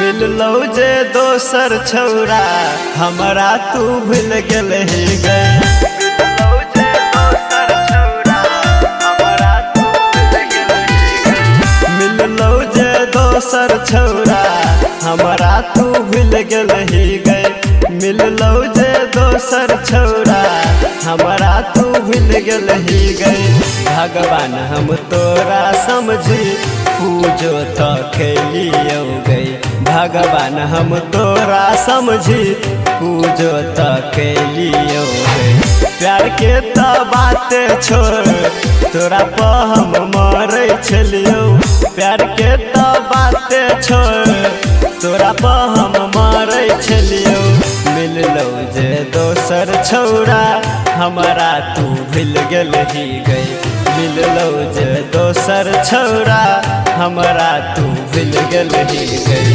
मिललो जे दोसर छौरा हमरा तू भूल गेल ही गए। मिललो जे दोसर छौरा हमरा तू भूल गेल ही गए। मिललो जे दोसर छौरा हमरा तू भूल गेल ही गए। भगवान हम तोरा समझी पूजो तो खेलियो गई। भगवान हम तोरा समझी पूजो तो खेलियो गई। प्यार के तो बात छोड़ तोरा पर हम मरे छलियो। प्यार के तो बात छोड़ तोरा पर हम मरे छलियो। मिललो जे दोसर छौरा हमरा तू भूल गेल ही गई। मिललो जे दोसर छौरा हमरा तू भूल गेल ही गई।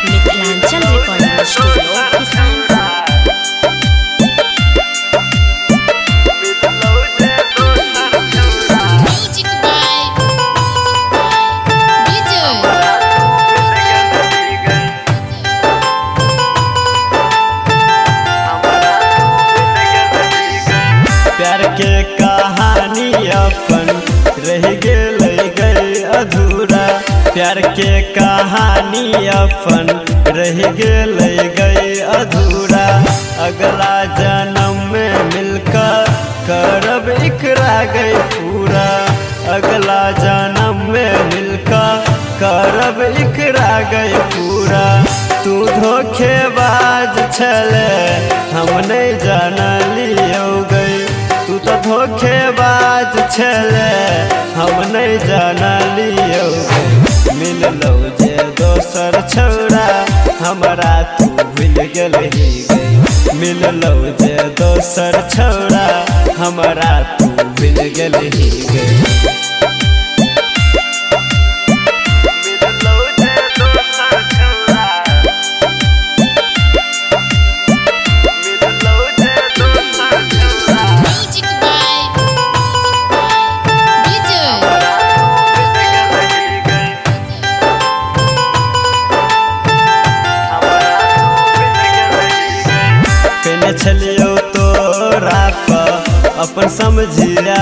Mithilanchal recording studio Kisanpur. प्यार के कहानी अपन रह गई अधूरा। प्यार के कहानी अपन रह गई अधूरा। अगला जन्म में मिलकर करब इकरा गई पूरा। अगला जन्म में मिलकर करब इकरा गई पूरा। तू धोखेबाज छले हम नहीं जानलियो गई। तू तो धोखेबाज छले हम नहीं जानलियो गई। मिललो जे दोसर छौरा हमरा तू भूल गेल ही गई। मिललो जे दोसर छौरा हमरा तू भूल गेल ही गई। छलियो तोरा पर अपन समझिया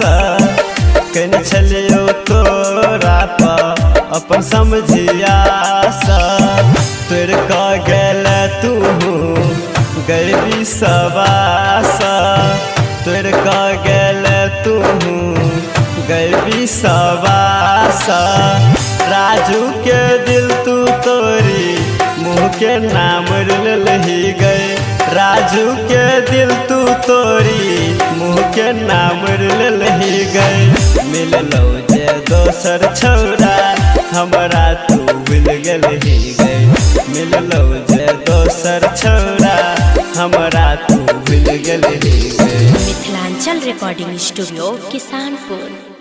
कहने छलियो तोरा पर अपन समझिया तोर कह गेल तू गरीबी सबास। तोर कह गेल तू गरीबी सबास। राजू के दिल तू तोरी मुँह के नाम ही गए। राजू के दिल तू तोरी मुँह के नाम ही गए। मिललो जे दोसर छौरा हमरा तू भूल गेल ही गए। मिललो जे दोसर छौरा हमरा तू भूल गेल ही गए। Mithilanchal recording studio Kisanpur.